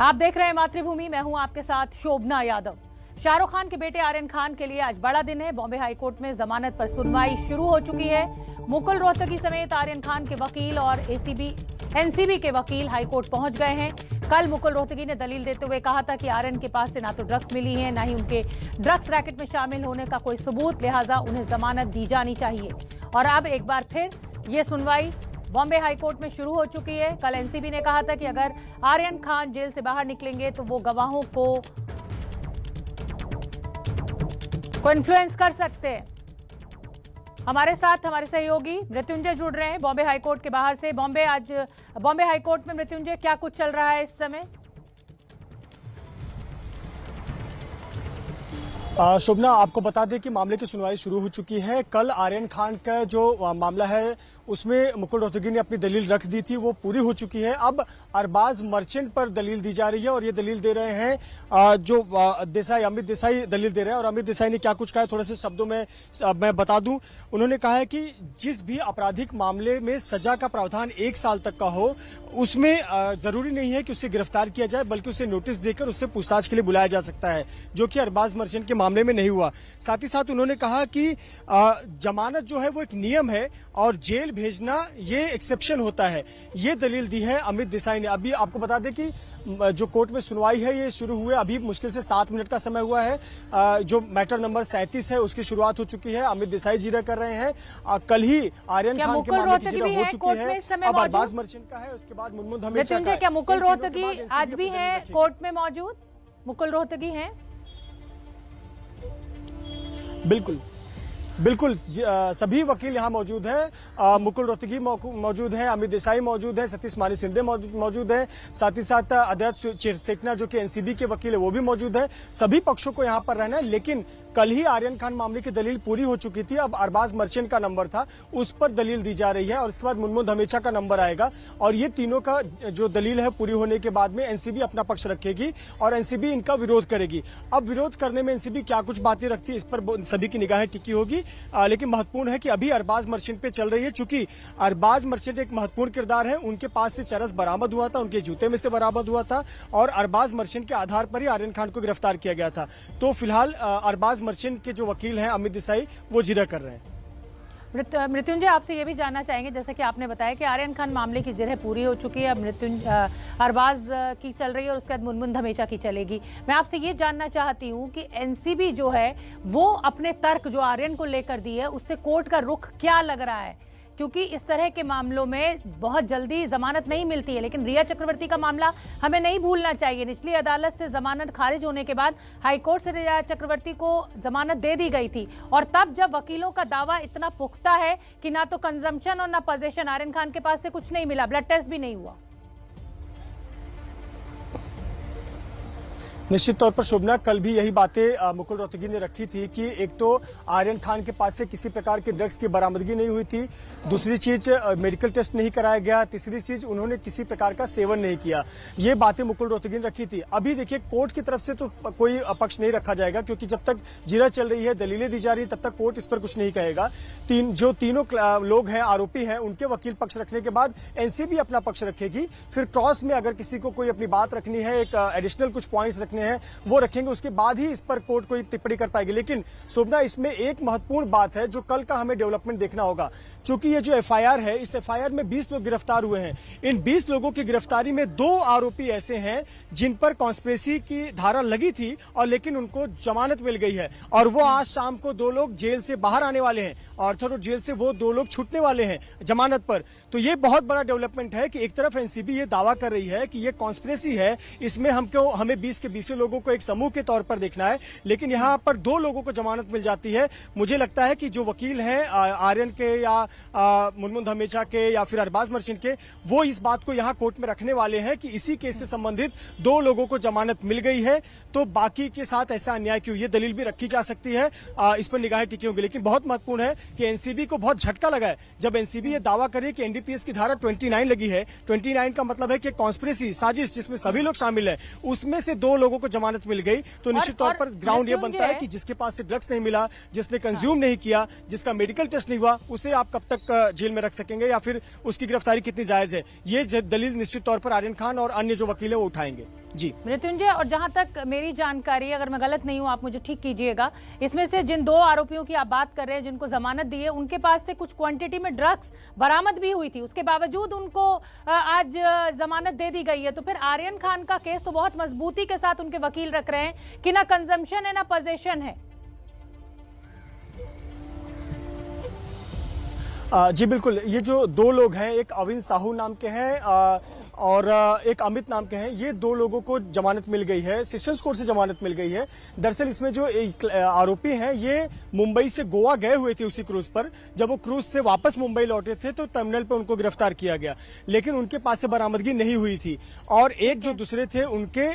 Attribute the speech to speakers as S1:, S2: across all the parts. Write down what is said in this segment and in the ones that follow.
S1: आप देख रहे हैं मातृभूमि, मैं हूं आपके साथ शोभना यादव। शाहरुख खान के बेटे आर्यन खान के लिए आज बड़ा दिन है। बॉम्बे हाईकोर्ट में जमानत पर सुनवाई शुरू हो चुकी है। मुकुल रोहतगी समेत आर्यन खान के वकील और एनसीबी के वकील हाईकोर्ट पहुंच गए हैं। कल मुकुल रोहतगी ने दलील देते हुए कहा था कि आर्यन के पास से ना तो ड्रग्स मिली है, ना ही उनके ड्रग्स रैकेट में शामिल होने का कोई सबूत, लिहाजा उन्हें जमानत दी जानी चाहिए। और अब एक बार फिर ये सुनवाई बॉम्बे हाईकोर्ट में शुरू हो चुकी है। कल एनसीबी ने कहा था कि अगर आर्यन खान जेल से बाहर निकलेंगे तो वो गवाहों को इन्फ्लुएंस कर सकते हैं। हमारे साथ हमारे सहयोगी मृत्युंजय जुड़ रहे हैं बॉम्बे हाईकोर्ट के बाहर से। बॉम्बे हाईकोर्ट में मृत्युंजय, क्या कुछ चल रहा है इस समय?
S2: शोभना, आपको बता दें कि मामले की सुनवाई शुरू हो चुकी है। कल आर्यन खान का जो मामला है उसमें मुकुल रोहतगी ने अपनी दलील रख दी थी, वो पूरी हो चुकी है। अब अरबाज मर्चेंट पर दलील दी जा रही है और ये दलील दे रहे हैं जो अमित देसाई दलील दे रहे हैं। और अमित देसाई ने क्या कुछ कहा है थोड़े से शब्दों में मैं बता दूं। उन्होंने कहा है कि जिस भी आपराधिक मामले में सजा का प्रावधान 1 साल तक का हो, उसमें जरूरी नहीं है कि उसे गिरफ्तार किया जाए, बल्कि उसे नोटिस देकर उससे पूछताछ के लिए बुलाया जा सकता है, जो कि अरबाज मर्चेंट के मामले में नहीं हुआ। साथ ही साथ उन्होंने कहा कि जमानत जो है वो एक नियम है और जेल भेजना ये एक्सेप्शन होता है। ये दलील दी है अमित देसाई ने। अभी आपको बता दें कि जो कोर्ट में सुनवाई है ये शुरू हुए अभी मुश्किल से 7 मिनट का समय हुआ है। जो मैटर नंबर 37 है उसकी शुरुआत हो चुकी है। अमित देसाई जिरह कर रहे हैं। कल ही आर्यन खान के मामले की जिरह हो चुकी है। अब अरबाज मर्चेंट का है, उसके बाद मुनमुन हमेशा का है।
S1: क्या मुकुल रोहतगी आज भी है कोर्ट में मौजूद? मुकुल रोहतगी हैं?
S2: बिल्कुल सभी वकील यहाँ मौजूद हैं। मुकुल रोहतगी मौजूद है, अमित देसाई मौजूद है, सतीश मानी सिंधे मौजूद है, साथ ही साथ अद्वैत सेठना जो कि एनसीबी के वकील है वो भी मौजूद है। सभी पक्षों को यहाँ पर रहना है। लेकिन कल ही आर्यन खान मामले की दलील पूरी हो चुकी थी। अब अरबाज मर्चेंट का नंबर था, उस पर दलील दी जा रही है और इसके बाद मुनमुन हमेशा का नंबर आएगा। और ये तीनों का जो दलील है पूरी होने के बाद में एनसीबी अपना पक्ष रखेगी और एनसीबी इनका विरोध करेगी। अब विरोध करने में एनसीबी क्या कुछ बातें रखती है इस पर सभी की निगाहें टिकी होगी। लेकिन महत्वपूर्ण है कि अभी अरबाज मर्चेंट पे चल रही है, चूंकि अरबाज मर्चेंट एक महत्वपूर्ण किरदार है। उनके पास से चरस बरामद हुआ था, उनके जूते में से बरामद हुआ था और अरबाज मर्चेंट के आधार पर ही आर्यन खान को गिरफ्तार किया गया था। तो फिलहाल अरबाज मर्चेंट के जो वकील हैं अमित देसाई वो जिरह कर रहे हैं।
S1: मृत्युंजय, आपसे ये भी जानना चाहेंगे, जैसा कि आपने बताया कि आर्यन खान मामले की जिरह पूरी हो चुकी है, अब अरबाज की चल रही है और उसके बाद मुनमुन हमेशा की चलेगी। मैं आपसे ये जानना चाहती हूँ कि एनसीबी जो है वो अपने तर्क जो आर्यन को लेकर दी है उससे कोर्ट का रुख क्या लग रहा है? क्योंकि इस तरह के मामलों में बहुत जल्दी जमानत नहीं मिलती है, लेकिन रिया चक्रवर्ती का मामला हमें नहीं भूलना चाहिए। निचली अदालत से जमानत खारिज होने के बाद हाईकोर्ट से रिया चक्रवर्ती को जमानत दे दी गई थी और तब जब वकीलों का दावा इतना पुख्ता है कि ना तो कंजम्पशन और ना पोजेशन, आर्यन खान के पास से कुछ नहीं मिला, ब्लड टेस्ट भी नहीं हुआ।
S2: निश्चित तौर पर शोभना, कल भी यही बातें मुकुल रोहतगी ने रखी थी कि एक तो आर्यन खान के पास से किसी प्रकार के ड्रग्स की बरामदगी नहीं हुई थी, दूसरी चीज मेडिकल टेस्ट नहीं कराया गया, तीसरी चीज उन्होंने किसी प्रकार का सेवन नहीं किया। ये बातें मुकुल रोहतगी ने रखी थी। अभी देखिए कोर्ट की तरफ से तो कोई पक्ष नहीं रखा जाएगा, क्योंकि जब तक जिरह चल रही है, दलीलें दी जा रही है, तब तक कोर्ट इस पर कुछ नहीं कहेगा। तीनों लोग हैं, आरोपी हैं, उनके वकील पक्ष रखने के बाद एनसीबी अपना पक्ष रखेगी। फिर क्रॉस में अगर किसी को कोई अपनी बात रखनी है, एक एडिशनल कुछ पॉइंट्स रखने हैं, वो रखेंगे, उसके बाद ही इस पर कोर्ट कोई टिप्पणी कर पाएगी। लेकिन शोभना, इसमें एक महत्वपूर्ण बात है जो कल का हमें डेवलपमेंट देखना होगा। चूंकि ये जो एफआईआर है, इस एफआईआर में 20 लोग गिरफ्तार हुए हैं। इन 20 लोगों की गिरफ्तारी में 2 आरोपी ऐसे हैं जिन पर कॉन्स्पिरेसी की धारा लगी थी और लेकिन उनको जमानत मिल गई है और वो आज शाम को 2 लोग जेल से बाहर आने वाले हैं और जेल से वो 2 लोग छूटने वाले हैं जमानत पर। तो ये बहुत बड़ा डेवलपमेंट है कि एक तरफ एनसीबी ये दावा कर रही है कि ये कॉन्स्पिरेसी है, इसमें हमें 20 के 20 लोगों को एक समूह के तौर पर देखना है, लेकिन यहां पर 2 लोगों को जमानत मिल जाती है। मुझे लगता है कि जो वकील हैं आर्यन के या मुनमुन हमेशा के या फिर अरबाज मर्चेंट के, वो इस बात को यहां कोर्ट में रखने वाले हैं कि इसी केस से संबंधित 2 लोगों को जमानत मिल गई है, तो बाकी के साथ ऐसा अन्याय क्यों? ये दलील भी रखी जा सकती है, इस पर निगाहें टिकी होंगी। लेकिन बहुत महत्वपूर्ण है कि एनसीबी को बहुत झटका लगा है जब एनसीबी ये दावा करे कि एनडीपीएस की धारा 29 लगी है। 29 का मतलब है कि कॉन्स्पिरेसी, साजिश जिसमें सभी लोग शामिल हैं, उसमें से 2 लोगों को जमानत मिल गई। तो निश्चित तौर पर ग्राउंड ये बनता है कि जिसके पास से ड्रग्स नहीं मिला, जिसने कंज्यूम नहीं किया, जिसका मेडिकल टेस्ट नहीं हुआ, उसे आप कब तक जेल में रख सकेंगे या फिर उसकी गिरफ्तारी कितनी जायज है? ये दलील निश्चित तौर पर आर्यन खान और अन्य जो वकील है वो उठाएंगे। जी
S1: मृत्युंजय, और जहां तक मेरी जानकारी है, अगर मैं गलत नहीं हूं आप मुझे ठीक कीजिएगा, इसमें से जिन 2 आरोपियों की आप बात कर रहे हैं जिनको जमानत दी है, उनके पास से कुछ क्वांटिटी में ड्रग्स बरामद भी हुई थी, उसके बावजूद उनको आज जमानत दे दी गई है। तो फिर आर्यन खान का केस तो बहुत मजबूती के साथ उनके वकील रख रहे हैं कि ना कंजम्पशन है ना पोजेशन है।
S2: जी बिल्कुल, ये जो 2 लोग हैं, एक अविन साहू नाम के हैं और एक अमित नाम के हैं, ये 2 लोगों को जमानत मिल गई है, सेशंस कोर्ट से जमानत मिल गई है। दरअसल इसमें जो एक आरोपी हैं, ये मुंबई से गोवा गए हुए थे उसी क्रूज पर। जब वो क्रूज से वापस मुंबई लौटे थे तो टर्मिनल पर उनको गिरफ्तार किया गया, लेकिन उनके पास से बरामदगी नहीं हुई थी। और एक जो दूसरे थे, उनके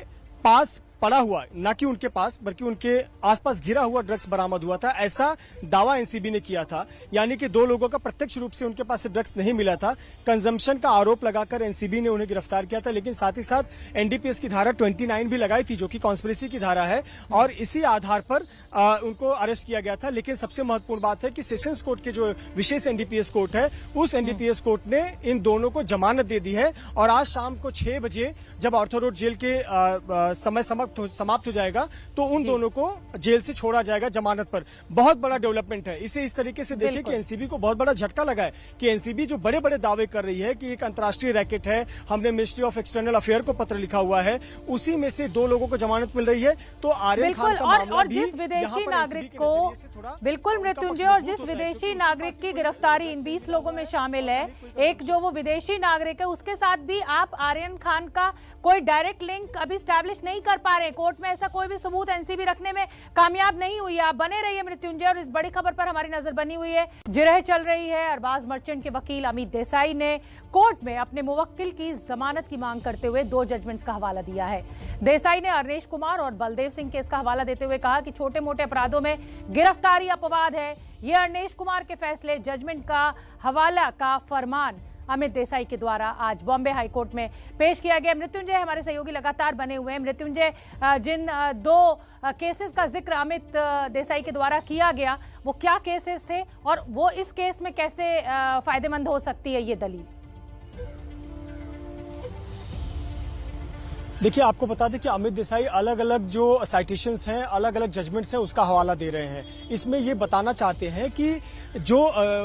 S2: पास पड़ा हुआ, ना कि उनके पास बल्कि उनके आसपास घिरा हुआ ड्रग्स बरामद हुआ था, ऐसा दावा एनसीबी ने किया था। यानी कि 2 लोगों का प्रत्यक्ष रूप से उनके पास से ड्रग्स नहीं मिला था। कंजम्पशन का आरोप लगाकर एनसीबी ने उन्हें गिरफ्तार किया था, लेकिन साथ ही साथ एनडीपीएस की धारा 29 भी लगाई थी, जो कि कॉन्स्पिरेसी की धारा है, और इसी आधार पर उनको अरेस्ट किया गया था। लेकिन सबसे महत्वपूर्ण बात है कि सेशंस कोर्ट के जो विशेष एनडीपीएस कोर्ट है, उस एनडीपीएस कोर्ट ने इन दोनों को जमानत दे दी है। और आज शाम को 6 बजे जब ऑर्थो रोड जेल के समय समाप्त हो जाएगा तो उन दोनों को जेल से छोड़ा जाएगा जमानत पर। बहुत बड़ा डेवलपमेंट है। इसे इस तरीके से देखिए कि एनसीबी को बहुत बड़ा झटका लगा है कि एनसीबी जो बड़े बड़े दावे कर रही है कि एक अंतर्राष्ट्रीय रैकेट है, हमने मिनिस्ट्री ऑफ एक्सटर्नल अफेयर को पत्र लिखा हुआ है, उसी में से 2 लोगों को जमानत मिल रही है। तो आर्यन खान का मामला भी
S1: जिस विदेशी नागरिक को, बिल्कुल मृत्युंजय, और जिस विदेशी नागरिक की गिरफ्तारी इन 20 लोगों में शामिल है, एक जो वो विदेशी नागरिक है, उसके साथ भी आप आर्यन खान का कोई डायरेक्ट लिंक अभी स्टैब्लिश नहीं कर पा रहे। कोर्ट में ऐसा कोई भी सबूत एनसीबी रखने में कामयाब नहीं हुई है। आप बने रहिए मृत्युंजय, और इस बड़ी खबर पर हमारी नजर बनी हुई है। जिरह चल रही है। अरबाज मर्चेंट के वकील अमित देसाई ने कोर्ट में अपने मुवक्किल की जमानत की मांग करते हुए 2 जजमेंट्स का हवाला दिया है। देसाई ने अरनेश कुमार और बलदेव सिंह केस का हवाला देते हुए कहा कि छोटे मोटे अपराधों में गिरफ्तारी अपवाद है। ये अरनेश कुमार के फैसले, जजमेंट का हवाला का फरमान अमित देसाई के द्वारा आज बॉम्बे हाई कोर्ट में पेश किया गया। मृत्युंजय, हमारे सहयोगी लगातार बने हुए हैं। मृत्युंजय, जिन 2 केसेस का जिक्र अमित देसाई के द्वारा किया गया, वो क्या केसेस थे और वो इस केस में कैसे फायदेमंद हो सकती है ये दलील?
S2: देखिए, आपको बता दें कि अमित देसाई अलग अलग जो साइटेशंस हैं, अलग अलग जजमेंट्स हैं, उसका हवाला दे रहे हैं। इसमें ये बताना चाहते हैं कि जो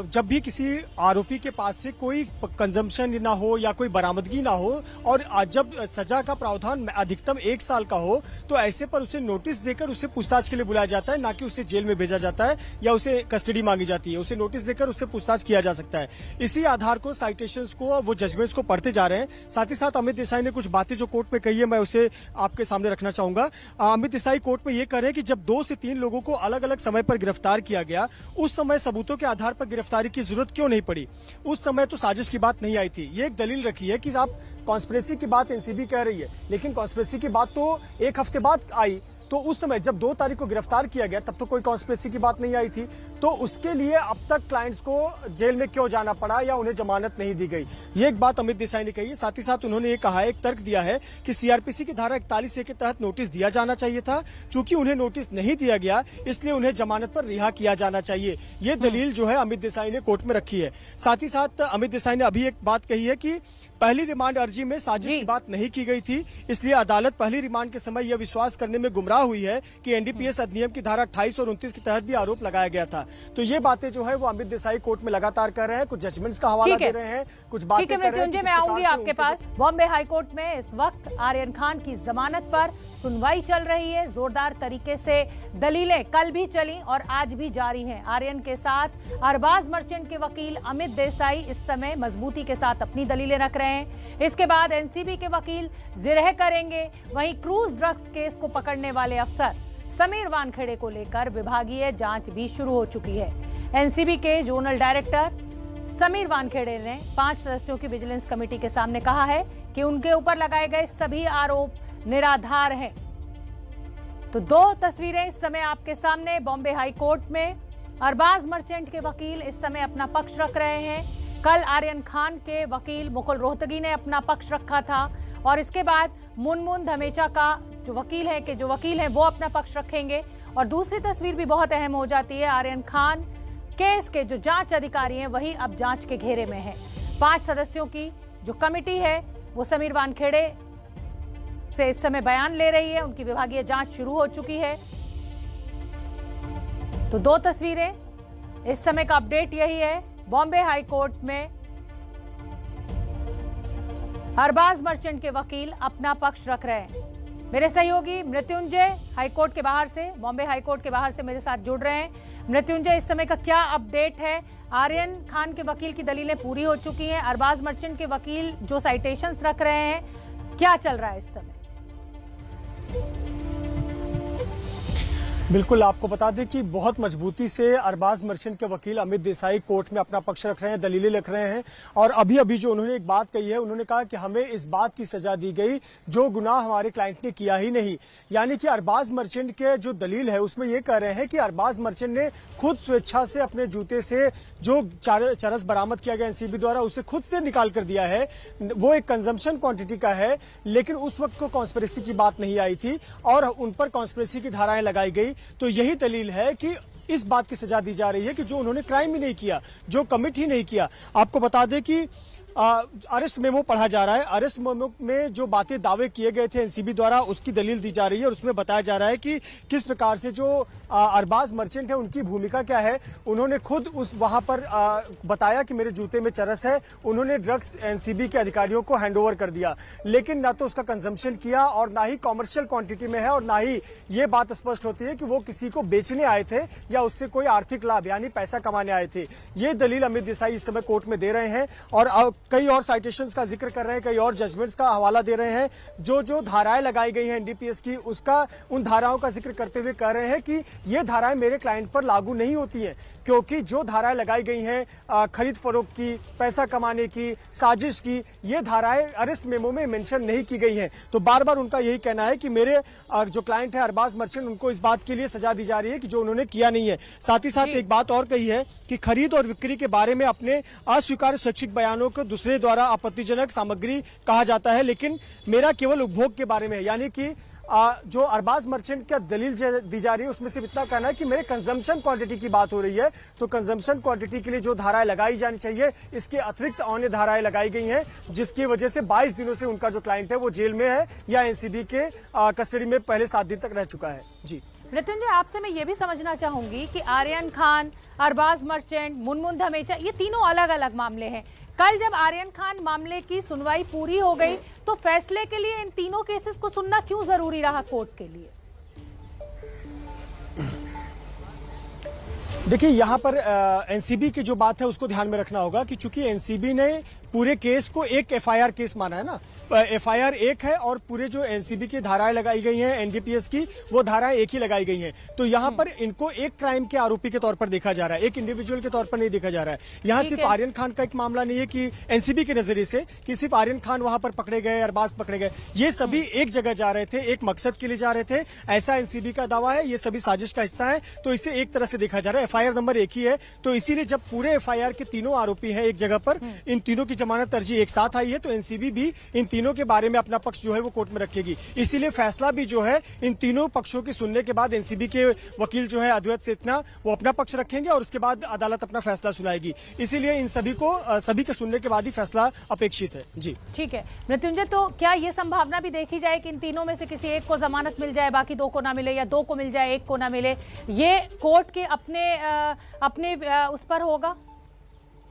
S2: जब भी किसी आरोपी के पास से कोई कंजम्पशन ना हो या कोई बरामदगी ना हो, और जब सजा का प्रावधान अधिकतम 1 साल का हो, तो ऐसे पर उसे नोटिस देकर उसे पूछताछ के लिए बुलाया जाता है, ना कि उसे जेल में भेजा जाता है या उसे कस्टडी मांगी जाती है। उसे नोटिस देकर उससे पूछताछ किया जा सकता है। इसी आधार को, साइटेशंस को, वो जजमेंट्स को पढ़ते जा रहे हैं। साथ ही साथ अमित देसाई ने कुछ बातें जो कोर्ट में कही है, मैं उसे आपके सामने रखना चाहूंगा। अमित देसाई कोर्ट में यह कह रहे हैं कि जब 2 से 3 लोगों को अलग अलग समय पर गिरफ्तार किया गया, उस समय सबूतों के आधार पर गिरफ्तारी की जरूरत क्यों नहीं पड़ी? उस समय तो साजिश की बात नहीं आई थी। ये एक दलील रखी है कि आप कॉन्स्पिरेसी की बात एनसीबी कह रही है, लेकिन कॉन्स्पिरेसी की बात तो 1 हफ्ते बाद आई। तो उस समय जब 2 तारीख को गिरफ्तार किया गया, तब तो कोई कॉन्स्पिरेसी की बात नहीं आई थी। तो उसके लिए अब तक क्लाइंट्स को जेल में क्यों जाना पड़ा या उन्हें जमानत नहीं दी गई, ये एक बात अमित देसाई ने कही है। साथ ही साथ उन्होंने ये कहा है, एक तर्क दिया है कि सीआरपीसी की धारा 41A के तहत नोटिस दिया जाना चाहिए था। चूंकि उन्हें नोटिस नहीं दिया गया, इसलिए उन्हें जमानत पर रिहा किया जाना चाहिए। ये दलील जो है अमित देसाई ने कोर्ट में रखी है। साथ ही साथ अमित देसाई ने अभी एक बात कही है कि पहली रिमांड अर्जी में साजिश की बात नहीं की गई थी, इसलिए अदालत पहली रिमांड के समय यह विश्वास करने में गुमराह हुई है कि एनडीपीएस अधिनियम की धारा 28 और 29 के तहत भी आरोप लगाया गया था। तो ये बातें जो है वो अमित देसाई कोर्ट में लगातार कर रहे हैं, कुछ जजमेंट्स का हवाला दे रहे हैं, कुछ बातें कर रहे हैं।
S1: मैं आऊंगी आपके पास। बॉम्बे हाई कोर्ट में इस वक्त आर्यन खान की जमानत पर सुनवाई चल रही है। जोरदार तरीके से दलीलें कल भी चली और आज भी जारी हैं। आर्यन के साथ अरबाज मर्चेंट के वकील अमित देसाई इस समय मजबूती के साथ अपनी दलीलें रख रहे हैं। इसके बाद एनसीबी के वकील जिरह करेंगे। वहीं क्रूज ड्रग्स केस को पकड़ने वाले अफसर समीर वानखेड़े को लेकर विभागीय जांच भी शुरू हो चुकी है। एनसीबी के जोनल डायरेक्टर समीर वानखेड़े ने 5 सदस्यों की विजिलेंस कमेटी के सामने कहा है कि उनके ऊपर लगाए गए सभी आरोप निराधार हैं। तो 2 तस्वीरें इस समय आपके सामने। बॉम्बे हाई कोर्ट में अरबाज मर्चेंट के वकील इस समय अपना पक्ष रख रहे हैं। कल आर्यन खान के वकील मुकुल रोहतगी ने अपना पक्ष रखा था और इसके बाद मुनमुन धमेचा का जो वकील है वो अपना पक्ष रखेंगे। और दूसरी तस्वीर भी बहुत अहम हो जाती है। आर्यन खान केस के जो जांच अधिकारी हैं वही अब जांच के घेरे में है। 5 सदस्यों की जो कमेटी है वो समीर वानखेड़े से इस समय बयान ले रही है। उनकी विभागीय जांच शुरू हो चुकी है। तो दो तस्वीरें, इस समय का अपडेट यही है। बॉम्बे हाई कोर्ट में अरबाज मर्चेंट के वकील अपना पक्ष रख रहे हैं। मेरे सहयोगी मृत्युंजय हाईकोर्ट के बाहर से, बॉम्बे हाईकोर्ट के बाहर से मेरे साथ जुड़ रहे हैं। मृत्युंजय, इस समय का क्या अपडेट है? आर्यन खान के वकील की दलीलें पूरी हो चुकी हैं। अरबाज मर्चेंट के वकील जो साइटेशंस रख रहे हैं, क्या चल रहा है इस समय?
S2: बिल्कुल, आपको बता दें कि बहुत मजबूती से अरबाज मर्चेंट के वकील अमित देसाई कोर्ट में अपना पक्ष रख रहे हैं, दलीलें लिख रहे हैं। और अभी अभी जो उन्होंने एक बात कही है, उन्होंने कहा कि हमें इस बात की सजा दी गई जो गुनाह हमारे क्लाइंट ने किया ही नहीं। यानी कि अरबाज मर्चेंट के जो दलील है उसमें ये कह रहे हैं कि अरबाज मर्चेंट ने खुद स्वेच्छा से अपने जूते से जो चरस बरामद किया गया एनसीबी द्वारा, उसे खुद से निकाल कर दिया है। वो एक कंजम्पशन क्वांटिटी का है, लेकिन उस वक्त को कॉन्स्पिरेसी की बात नहीं आई थी और उन पर कॉन्स्पिरेसी की धाराएं लगाई गई। तो यही दलील है कि इस बात की सजा दी जा रही है कि जो उन्होंने क्राइम ही नहीं किया, जो कमिट ही नहीं किया। आपको बता दें कि अरेस्ट मेमो पढ़ा जा रहा है। अरेस्ट मेमो में जो बातें दावे किए गए थे एनसीबी द्वारा, उसकी दलील दी जा रही है और उसमें बताया जा रहा है कि किस प्रकार से जो अरबाज मर्चेंट है उनकी भूमिका क्या है। उन्होंने खुद उस वहां पर बताया कि मेरे जूते में चरस है। उन्होंने ड्रग्स एनसीबी के अधिकारियों को हैंडओवर कर दिया, लेकिन ना तो उसका कंजम्पशन किया और ना ही कॉमर्शियल क्वांटिटी में है और ना ही ये बात स्पष्ट होती है कि वो किसी को बेचने आए थे या उससे कोई आर्थिक लाभ यानी पैसा कमाने आए थे। ये दलील अमित देसाई इस समय कोर्ट में दे रहे हैं और कई और साइटेशंस का जिक्र कर रहे हैं, कई और जजमेंट्स का हवाला दे रहे हैं। जो जो धाराएं लगाई गई हैं एनडीपीएस की, उसका उन धाराओं का जिक्र करते हुए कह रहे हैं कि ये धाराएं मेरे क्लाइंट पर लागू नहीं होती हैं, क्योंकि जो धाराएं लगाई गई हैं खरीद फरोख्त की, पैसा कमाने की, साजिश की, ये धाराएं अरेस्ट मेमो में मेंशन नहीं की गई हैं। तो बार बार उनका यही कहना है कि मेरे जो क्लाइंट है अरबाज मर्चेंट, उनको इस बात के लिए सजा दी जा रही है कि जो उन्होंने किया नहीं है। साथ ही साथ एक बात और कही है कि खरीद और बिक्री के बारे में अपने अस्वीकार्य स्वैच्छिक बयानों को दूसरे द्वारा आपत्तिजनक सामग्री कहा जाता है, लेकिन मेरा केवल उपभोग के बारे में है। यानी कि जो अरबाज मर्चेंट का दलील दी जा रही है उसमें सिर्फ इतना कहना है कि मेरे कंजम्पशन क्वांटिटी की बात हो रही है। तो कंजम्पशन क्वांटिटी के लिए जो धाराएं लगाई जानी चाहिए, इसके अतिरिक्त अन्य धाराएं लगाई गई हैं, जिसकी वजह से 22 दिनों से उनका जो क्लाइंट है वो जेल में है या एनसीबी के कस्टडी में पहले 7 दिन तक रह चुका है। जी
S1: मृत्युंजय, आपसे मैं ये भी समझना चाहूंगी कि आर्यन खान, अरबाज मर्चेंट, मुनमुन धमेचा, ये तीनों अलग अलग मामले हैं। कल जब आर्यन खान मामले की सुनवाई पूरी हो गई तो फैसले के लिए इन तीनों केसेस को सुनना क्यों जरूरी रहा कोर्ट के लिए?
S2: देखिए, यहाँ पर एनसीबी की जो बात है उसको ध्यान में रखना होगा कि चूंकि एनसीबी ने पूरे केस को एक एफआईआर केस माना है ना, एफआईआर एक है और पूरे जो एनसीबी की धाराएं लगाई गई हैं एनडीपीएस की, वो धाराएं एक ही लगाई गई हैं। तो यहाँ पर इनको एक क्राइम के आरोपी के तौर पर देखा जा रहा है, एक इंडिविजुअल के तौर पर नहीं देखा जा रहा है। यहाँ सिर्फ आर्यन खान का एक मामला नहीं है कि एनसीबी के नजरिए से कि सिर्फ आर्यन खान वहां पर पकड़े गए, अरबाज पकड़े गए। ये सभी एक जगह जा रहे थे, एक मकसद के लिए जा रहे थे, ऐसा एनसीबी का दावा है। ये सभी साजिश का हिस्सा है, तो इसे एक तरह से देखा जा रहा है। एफआईआर नंबर एक ही है, तो इसीलिए जब पूरे एफआईआर के तीनों आरोपी हैं एक जगह पर, इन तीनों की जमानत अर्जी एक साथ आई है, तो एनसीबी भी इन तीनों के बारे में अपना पक्ष जो है वो कोर्ट में रखेगी। इसीलिए फैसला भी जो है इन तीनों पक्षों की सुनने के बाद एनसीबी के वकील जो है अद्वैत सेठना, वो अपना पक्ष रखेंगे और उसके बाद अदालत अपना फैसला सुनाएगी। इसीलिए इन सभी के सुनने के बाद ही फैसला अपेक्षित है। जी
S1: ठीक है मृत्युंजय, तो क्या ये संभावना भी देखी जाए कि इन तीनों में से किसी एक को जमानत मिल जाए, बाकी दो को ना मिले, या दो को मिल जाए एक को ना मिले? ये कोर्ट के अपने उस पर होगा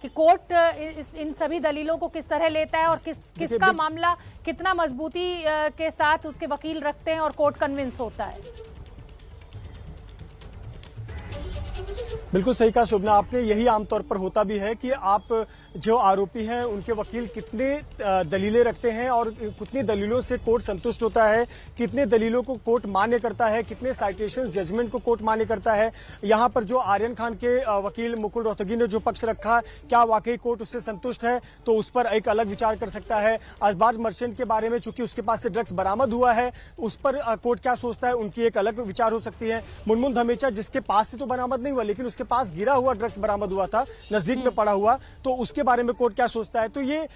S1: कि कोर्ट इन सभी दलीलों को किस तरह लेता है और किसका मामला कितना मजबूती के साथ उसके वकील रखते हैं और कोर्ट कन्विंस होता है।
S2: बिल्कुल सही कहा शोभना आपने। यही आमतौर पर होता भी है कि आप जो आरोपी हैं उनके वकील कितने दलीलें रखते हैं और कितनी दलीलों से कोर्ट संतुष्ट होता है, कितने दलीलों को कोर्ट मान्य करता है, कितने साइटेशंस जजमेंट को कोर्ट मान्य करता है। यहाँ पर जो आर्यन खान के वकील मुकुल रोहतगी ने जो पक्ष रखा, क्या वाकई कोर्ट उससे संतुष्ट है, तो उस पर एक अलग विचार कर सकता है। अरबाज मर्चेंट के बारे में चूंकि उसके पास से ड्रग्स बरामद हुआ है, उस पर कोर्ट क्या सोचता है, उनकी एक अलग विचार हो सकती है। मुनमुन धमेचा जिसके पास से तो बरामद नहीं हुआ, लेकिन उसके पास गिरा हुआ ड्रग्स बरामद हुआ था, नजदीक में पड़ा हुआ, तो उसके बारे में कोर्ट क्या सोचता है। तो ये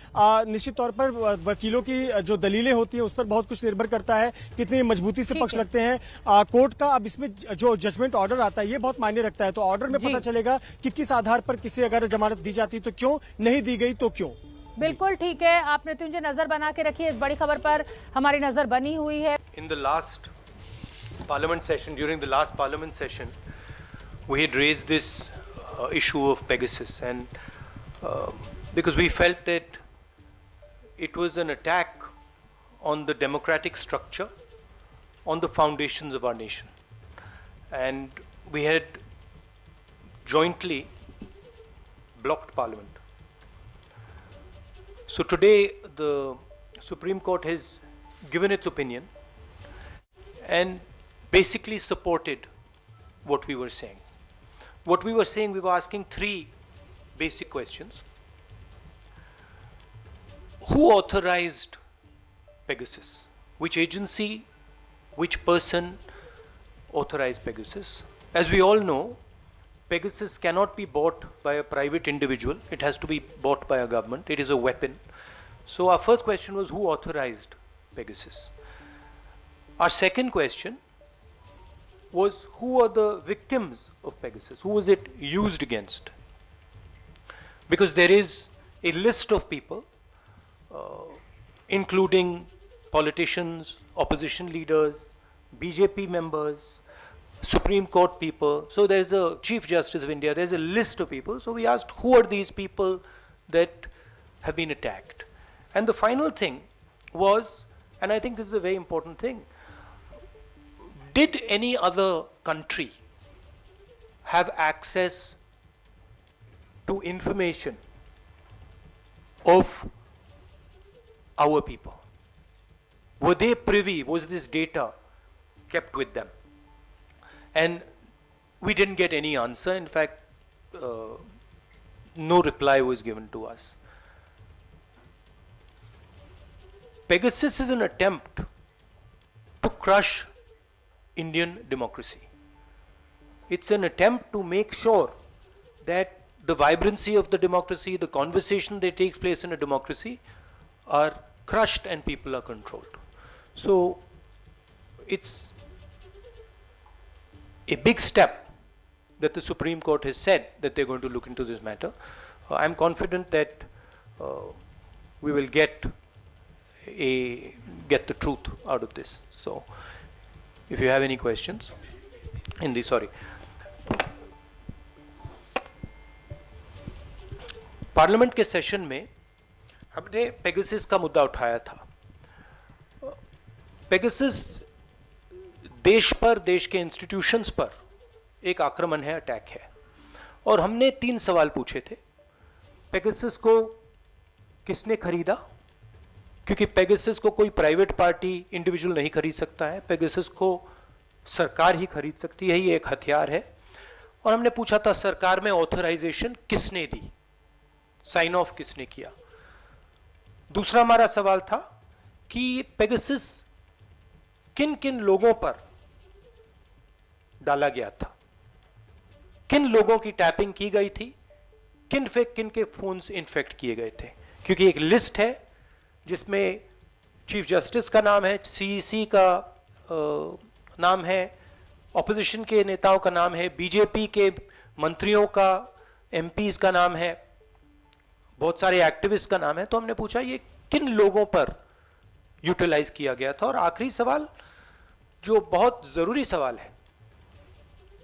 S2: निश्चित तौर पर वकीलों की जो दलीलें होती हैं उस पर बहुत कुछ निर्भर करता है, कितनी मजबूती से पक्ष रखते हैं कोर्ट का। अब इसमें जो जजमेंट ऑर्डर आता है ये बहुत मायने रखता है, तो ऑर्डर में पता चलेगा कि किस आधार पर किसी अगर जमानत दी जाती तो क्यों, नहीं दी गई तो क्यों।
S1: बिल्कुल ठीक है। आप मृत्युंजय नजर बना के रखिए, इस बड़ी खबर पर हमारी नजर बनी हुई है।
S3: In the last parliament session, during the last parliament session, we had raised this issue of Pegasus, and because we felt that it was an attack on the democratic structure, on the foundations of our nation, and we had jointly blocked parliament. So today the Supreme Court has given its opinion and basically supported what we were saying. What we were saying, we were asking three basic questions. Who authorized Pegasus? Which agency, which person authorized Pegasus? As we all know, Pegasus cannot be bought by a private individual. It has to be bought by a government. It is a weapon. So our first question was, who authorized Pegasus? Our second question was, who are the victims of Pegasus? Who was it used against? Because there is a list of people, including politicians, opposition leaders, BJP members, Supreme Court people. So there's a Chief Justice of India. There's a list of people. So we asked, who are these people that have been attacked? And the final thing was, and I think this is a very important thing, did any other country have access to information of our people? Were they privy? Was this data kept with them? And we didn't get any answer. In fact, no reply was given to us. Pegasus is an attempt to crush Indian democracy. It's an attempt to make sure that the vibrancy of the democracy, the conversation that takes place in a democracy, are crushed and people are controlled. So it's a big step that the Supreme Court has said that they're going to look into this matter. I'm confident that we will get the truth out of this. So if you have any questions, Hindi, sorry. Parliament के session में हमने Pegasus का मुद्दा उठाया था। Pegasus देश पर, देश के इंस्टीट्यूशंस पर एक आक्रमण है, अटैक है। और हमने 3 सवाल पूछे थे। पेगासस को किसने खरीदा? क्योंकि पेगासस को कोई प्राइवेट पार्टी, इंडिविजुअल नहीं खरीद सकता है। पेगासस को सरकार ही खरीद सकती है, ये एक हथियार है। और हमने पूछा था, सरकार में ऑथराइजेशन किसने दी, साइन ऑफ किसने किया? दूसरा हमारा सवाल था कि पेगासस किन किन लोगों पर डाला गया था, किन लोगों की टैपिंग की गई थी, किन के फोन्स इन्फेक्ट किए गए थे। क्योंकि एक लिस्ट है जिसमें चीफ जस्टिस का नाम है, सीईसी का नाम है, ऑपोजिशन के नेताओं का नाम है, बीजेपी के मंत्रियों का, एमपीज का नाम है, बहुत सारे एक्टिविस्ट का नाम है। तो हमने पूछा ये किन लोगों पर यूटिलाइज किया गया था। और आखिरी सवाल, जो बहुत जरूरी सवाल है,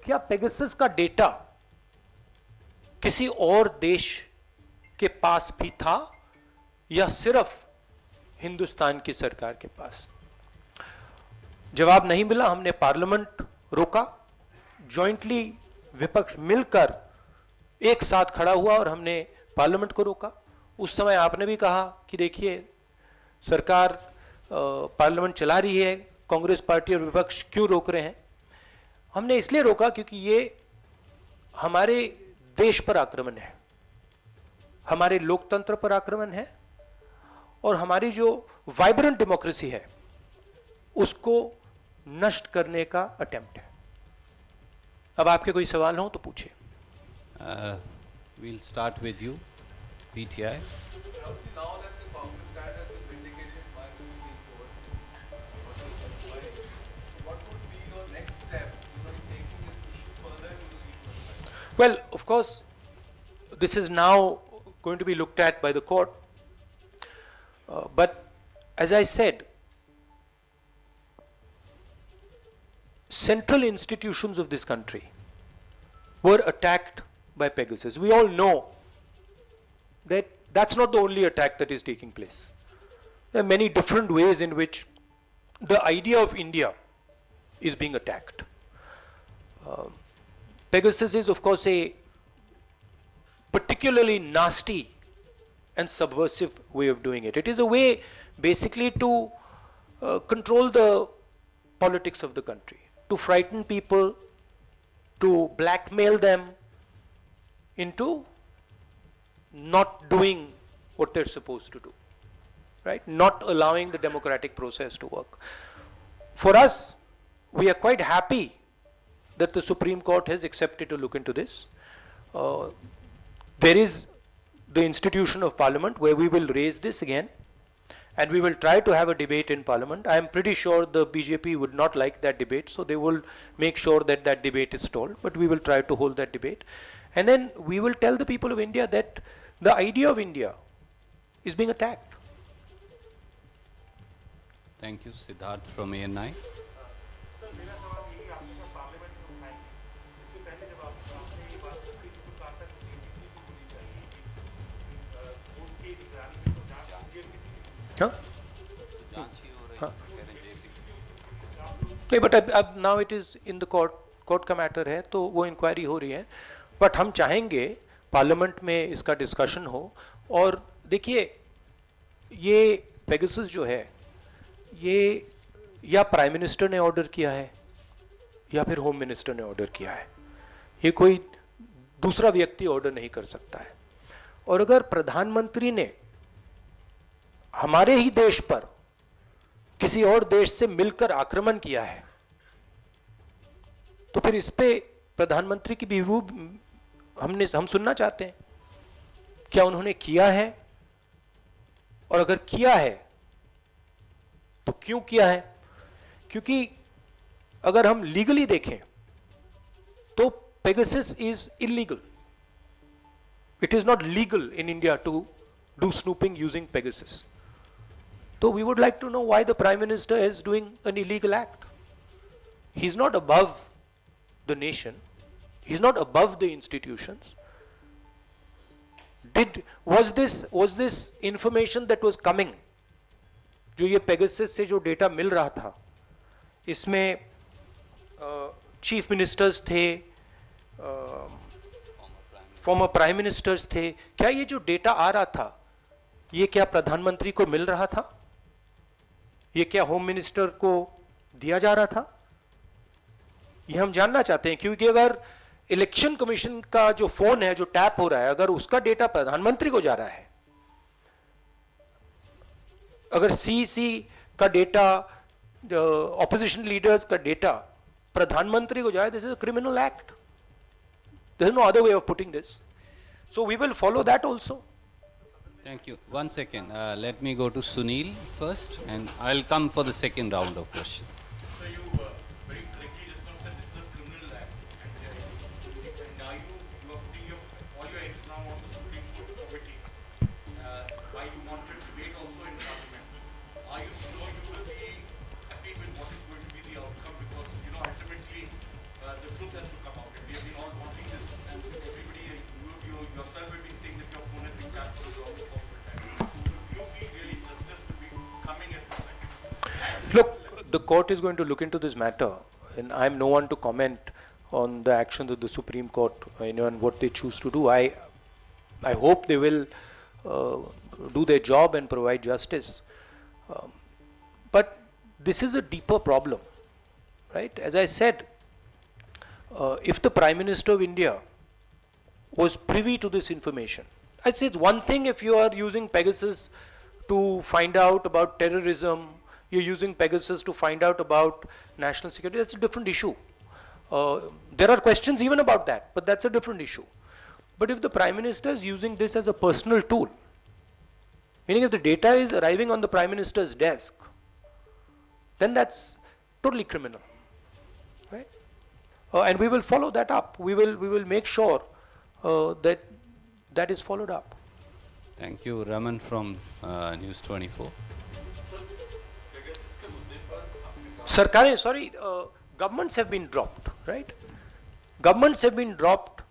S3: क्या पेगासस का डेटा किसी और देश के पास भी था या सिर्फ हिंदुस्तान की सरकार के पास? जवाब नहीं मिला। हमने पार्लियामेंट रोका, जॉइंटली विपक्ष मिलकर एक साथ खड़ा हुआ और हमने पार्लियामेंट को रोका। उस समय आपने भी कहा कि देखिए सरकार पार्लियामेंट चला रही है, कांग्रेस पार्टी और विपक्ष क्यों रोक रहे हैं? हमने इसलिए रोका क्योंकि ये हमारे देश पर आक्रमण है, हमारे लोकतंत्र पर आक्रमण है और हमारी जो वाइब्रेंट डेमोक्रेसी है उसको नष्ट करने का अटेम्प्ट है। अब आपके कोई सवाल हो तो पूछिए।
S4: We'll start with you, PTI.
S5: Now that the Congress stand has been vindicated by the Supreme Court, what would be your next step in taking this issue further to the legal side?
S3: Well, of course, this is now going to be looked at by the court. But as I said, central institutions of this country were attacked by Pegasus. We all know that that's not the only attack that is taking place. There are many different ways in which the idea of India is being attacked. Pegasus is, of course, a particularly nasty and subversive way of doing it. It is a way basically to control the politics of the country, to frighten people, to blackmail them into not doing what they're supposed to do, right? Not allowing the democratic process to work. For us, we are quite happy that the Supreme Court has accepted to look into this. There is the institution of Parliament where we will raise this again, and we will try to have a debate in Parliament. I am pretty sure the BJP would not like that debate, so they will make sure that that debate is stalled, but we will try to hold that debate. And then we will tell the people of India that the idea of India is being attacked.
S4: Thank you. Siddharth from ANI.
S5: Sir मेरा सवाल यही आपके साथ parliament में उठाएंगे इससे पहले जब आपने ये बात की थी तो कहा था कि एबीसी भी होनी चाहिए कि कोर्ट की निगरानी में तो जांच होगी किसी
S3: Huh?
S4: जांच ही हो रही
S3: हाँ.
S4: है, कह रहे हैं JPC।
S3: नहीं, but अब now it is in the court का मैटर है, तो वो इंक्वायरी हो रही है, बट हम चाहेंगे पार्लियामेंट में इसका डिस्कशन हो। और देखिए, ये पेगासस जो है, ये या प्राइम मिनिस्टर ने ऑर्डर किया है या फिर होम मिनिस्टर ने ऑर्डर किया है, ये कोई दूसरा व्यक्ति ऑर्डर नहीं कर सकता है। और अगर प्रधानमंत्री ने हमारे ही देश पर किसी और देश से मिलकर आक्रमण किया है, तो फिर इस पे प्रधानमंत्री की व्यू हम सुनना चाहते हैं। क्या उन्होंने किया है, और अगर किया है तो क्यों किया है? क्योंकि अगर हम लीगली देखें तो Pegasus is illegal. It is not legal in India to do snooping using Pegasus. So we would like to know why the Prime Minister is doing an illegal act. He's not above the nation. He's not above the institutions. Was this information that was coming, जो ये Pegasus से जो data मिल रहा था, इसमें chief ministers थे, former prime ministers थे, क्या ये जो डेटा आ रहा था ये क्या प्रधानमंत्री को मिल रहा था? ये क्या होम मिनिस्टर को दिया जा रहा था? ये हम जानना चाहते हैं, क्योंकि अगर इलेक्शन कमीशन का जो फोन है, जो टैप हो रहा है, अगर उसका डेटा प्रधानमंत्री को जा रहा है, अगर सीईसी का डेटा, ऑपोजिशन लीडर्स का डेटा प्रधानमंत्री को जाए, this is a criminal act. There is no other way of putting this. So we will follow that also.
S4: Thank you. One second. Let me go to Sunil first, and I'll come for the second round of questions.
S5: So you very correctly just now said this is a criminal act, and now you are putting all your eggs now on the Supreme Court committee. Why you wanted debate also in Parliament? Are you sure you will be happy with what is going to be the outcome? Because ultimately the truth has to come out. And we have been all wanting this, and everybody, you yourself have been saying that your phone has been tapped for the longest possible time. Do you feel really justice to be coming at this?
S3: Look, the court is going to look into this matter, and I am no one to comment on the actions of the Supreme Court, and what they choose to do. I hope they will do their job and provide justice. But this is a deeper problem, right? As I said, if the Prime Minister of India was privy to this information, I'd say it's one thing if you are using Pegasus to find out about terrorism, you're using Pegasus to find out about national security, that's a different issue. There are questions even about that, but that's a different issue. But if the Prime Minister is using this as a personal tool, meaning if the data is arriving on the Prime Minister's desk, then that's totally criminal, right? And we will follow that up. We will make sure that is followed up.
S4: Thank you, Raman from News 24.
S3: सरकारें, sorry, governments have been dropped, right? Governments have been dropped.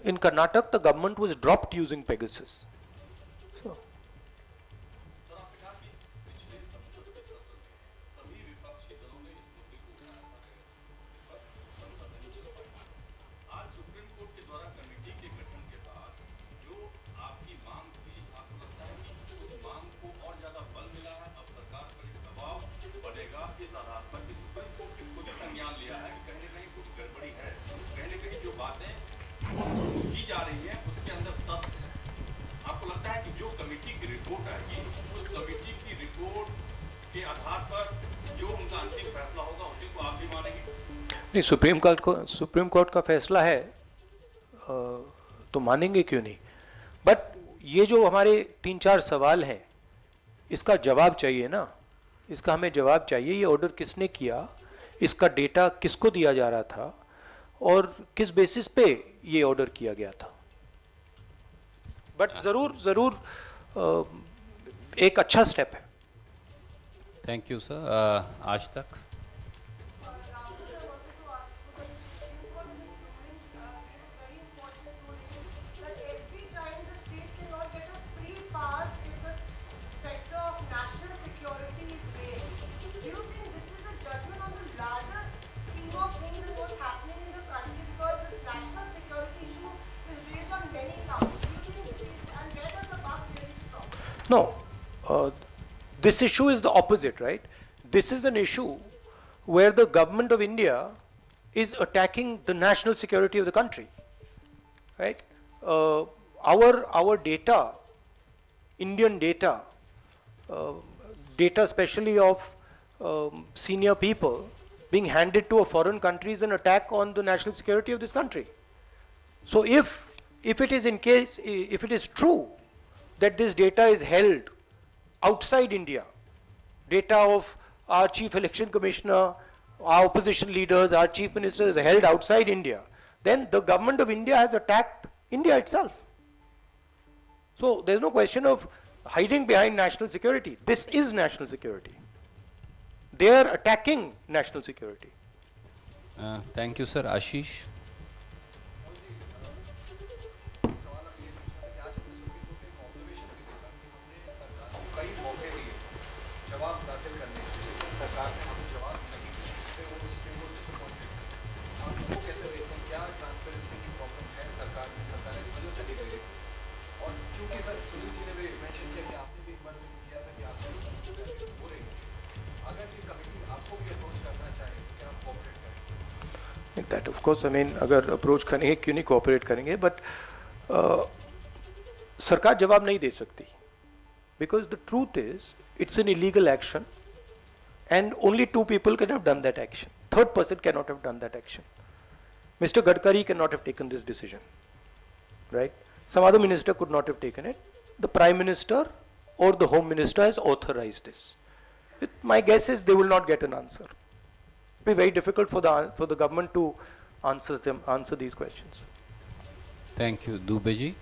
S3: In Karnataka, the government was dropped using Pegasus. So,
S5: आज supreme court के द्वारा committee के गठन के बाद जो आपकी मांग थी, आपको लगता है कि उस मांग को और ज्यादा बल मिला है? अब सरकार पर एक दबाव बढ़ेगा इस आधार पर कि सुप्रीम कोर्ट ने खुद ही संज्ञान लिया है कि कहीं न कहीं कुछ गड़बड़ी है, कहीं न कहीं जो बातें की जा रही है उसके अंदर तथ्य है। आपको लगता है कि जो कमेटी की रिपोर्ट आएगी उस कमेटी की रिपोर्ट के आधार पर जो उनका अंतिम फैसला होगा उसी को आप भी मानेंगे?
S3: नहीं, सुप्रीम कोर्ट का फैसला है तो मानेंगे क्यों नहीं। बट ये जो हमारे 3-4 सवाल हैं, इसका जवाब चाहिए ना, इसका हमें जवाब चाहिए। ये ऑर्डर किसने किया, इसका डेटा किसको दिया जा रहा था और किस बेसिस पे ये ऑर्डर किया गया था। बट जरूर एक अच्छा स्टेप है।
S4: Thank you, sir. आज तक
S3: No, this issue is the opposite, right? This is an issue where the government of India is attacking the national security of the country, right? Our data, Indian data, data especially of senior people being handed to a foreign country is an attack on the national security of this country. So if it is true that this data is held outside India, data of our chief election commissioner, our opposition leaders, our chief minister is held outside India, then the government of India has attacked India itself. So there's no question of hiding behind national security. This is national security. They are attacking national security.
S4: Thank you, sir. Ashish.
S3: That of course, I mean, अगर approach करेंगे क्यों नहीं cooperate करेंगे, but सरकार जवाब नहीं दे सकती, because the truth is it's an illegal action and only 2 people can have done that action. Third person cannot have done that action. Mr. Gadkari cannot have taken this decision, right? Some other minister could not have taken it. The Prime Minister or the Home Minister has authorized this. My guess is they will not get an answer. It will be very difficult for the government to answer these questions.
S4: Thank you. Dubey ji.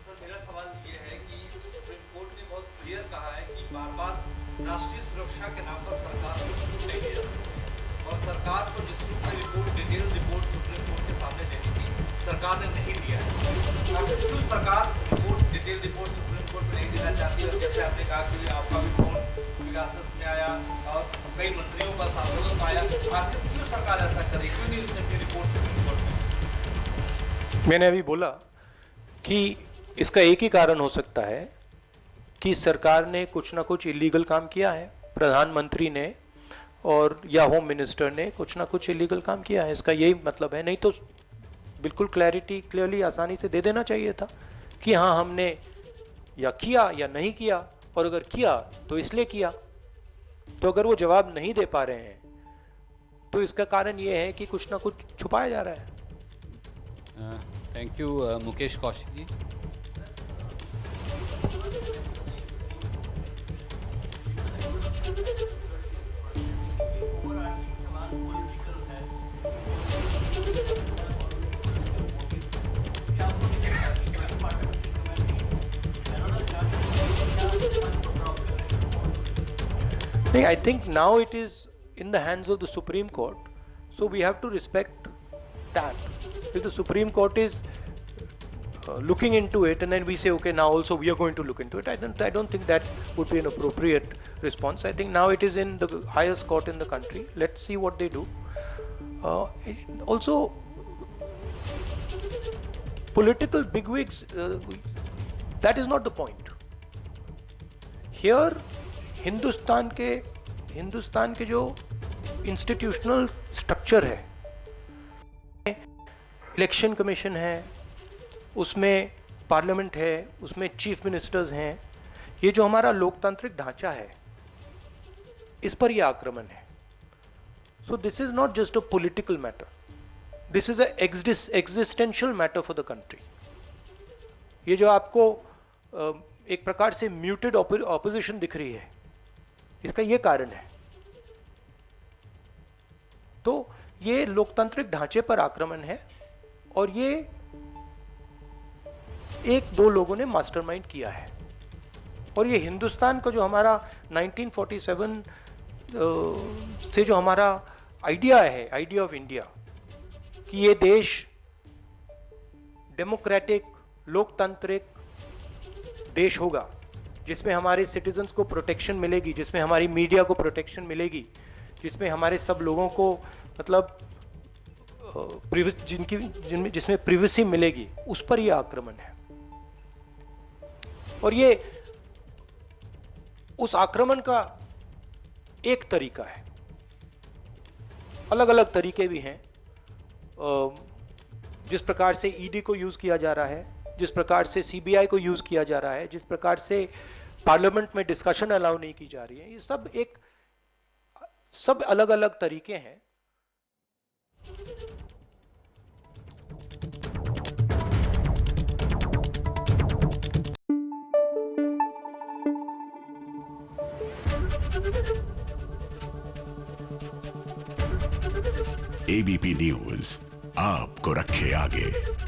S5: Sir, मेरा सवाल ये है कि supreme court ने बहुत clear कहा है कि बार-बार राष्ट्रीय सुरक्षा के नाम पर सरकार को छूट नहीं दिया और सरकार को जिस रूप में report, detail report supreme court के सामने देनी थी, सरकार ने नहीं दिया है। क्यों सरकार report, detail report supreme court में नहीं देना चाहती? और जैसे आपने कहा कि आपका भी फोन विकास में आया और कई मंत्रियों का सांसदों का आया, आखिर क्यों सरकार ऐसा करे, क्यों नहीं उसने अपनी रिपोर्ट सुप्रीम कोर्ट में?
S3: मैंने अभी बोला कि इसका एक ही कारण हो सकता है कि सरकार ने कुछ ना कुछ इलीगल काम किया है, प्रधानमंत्री ने और या होम मिनिस्टर ने कुछ ना कुछ इलीगल काम किया है, इसका यही मतलब है। नहीं तो बिल्कुल क्लियरली आसानी से दे देना चाहिए था कि हाँ हमने या किया या नहीं किया, और अगर किया तो इसलिए किया। तो अगर वो जवाब नहीं दे पा रहे हैं तो इसका कारण ये है कि कुछ ना कुछ छुपाया जा रहा है।
S4: Thank you, Mukesh Kaushik ji.
S3: नहीं, I think now it is in the hands of the Supreme Court, so we have to respect that. If the Supreme Court is looking into it, and then we say, okay, now also we are going to look into it, I don't think that would be an appropriate response. I think now it is in the highest court in the country. Let's see what they do. Also, political bigwigs, that is not the point. Here, Hindustan के जो institutional structure है, election commission है, उसमें parliament है, उसमें chief ministers हैं, ये जो हमारा लोकतांत्रिक ढांचा है, इस पर यह आक्रमण है. So this is not just a political matter, this is existential matter for the country. ये जो आपको एक प्रकार से म्यूटेड ऑपोजिशन दिख रही है, इसका यह कारण है. तो ये लोकतांत्रिक ढांचे पर आक्रमण है, और ये एक दो लोगों ने मास्टरमाइंड किया है. और ये हिंदुस्तान का जो हमारा 1947 से जो हमारा आइडिया है, आइडिया ऑफ इंडिया, कि ये देश डेमोक्रेटिक लोकतांत्रिक देश होगा, जिसमें हमारे सिटीजन्स को प्रोटेक्शन मिलेगी, जिसमें हमारी मीडिया को प्रोटेक्शन मिलेगी, जिसमें हमारे सब लोगों को मतलब जिसमें प्रिवेसी मिलेगी, उस पर यह आक्रमण है. और ये उस आक्रमण का एक तरीका है. अलग अलग तरीके भी हैं. जिस प्रकार से ईडी को यूज किया जा रहा है, जिस प्रकार से सीबीआई को यूज किया जा रहा है, जिस प्रकार से पार्लियामेंट में डिस्कशन अलाउ नहीं की जा रही है, ये सब अलग अलग तरीके हैं.
S6: एबीपी न्यूज आपको रखे आगे.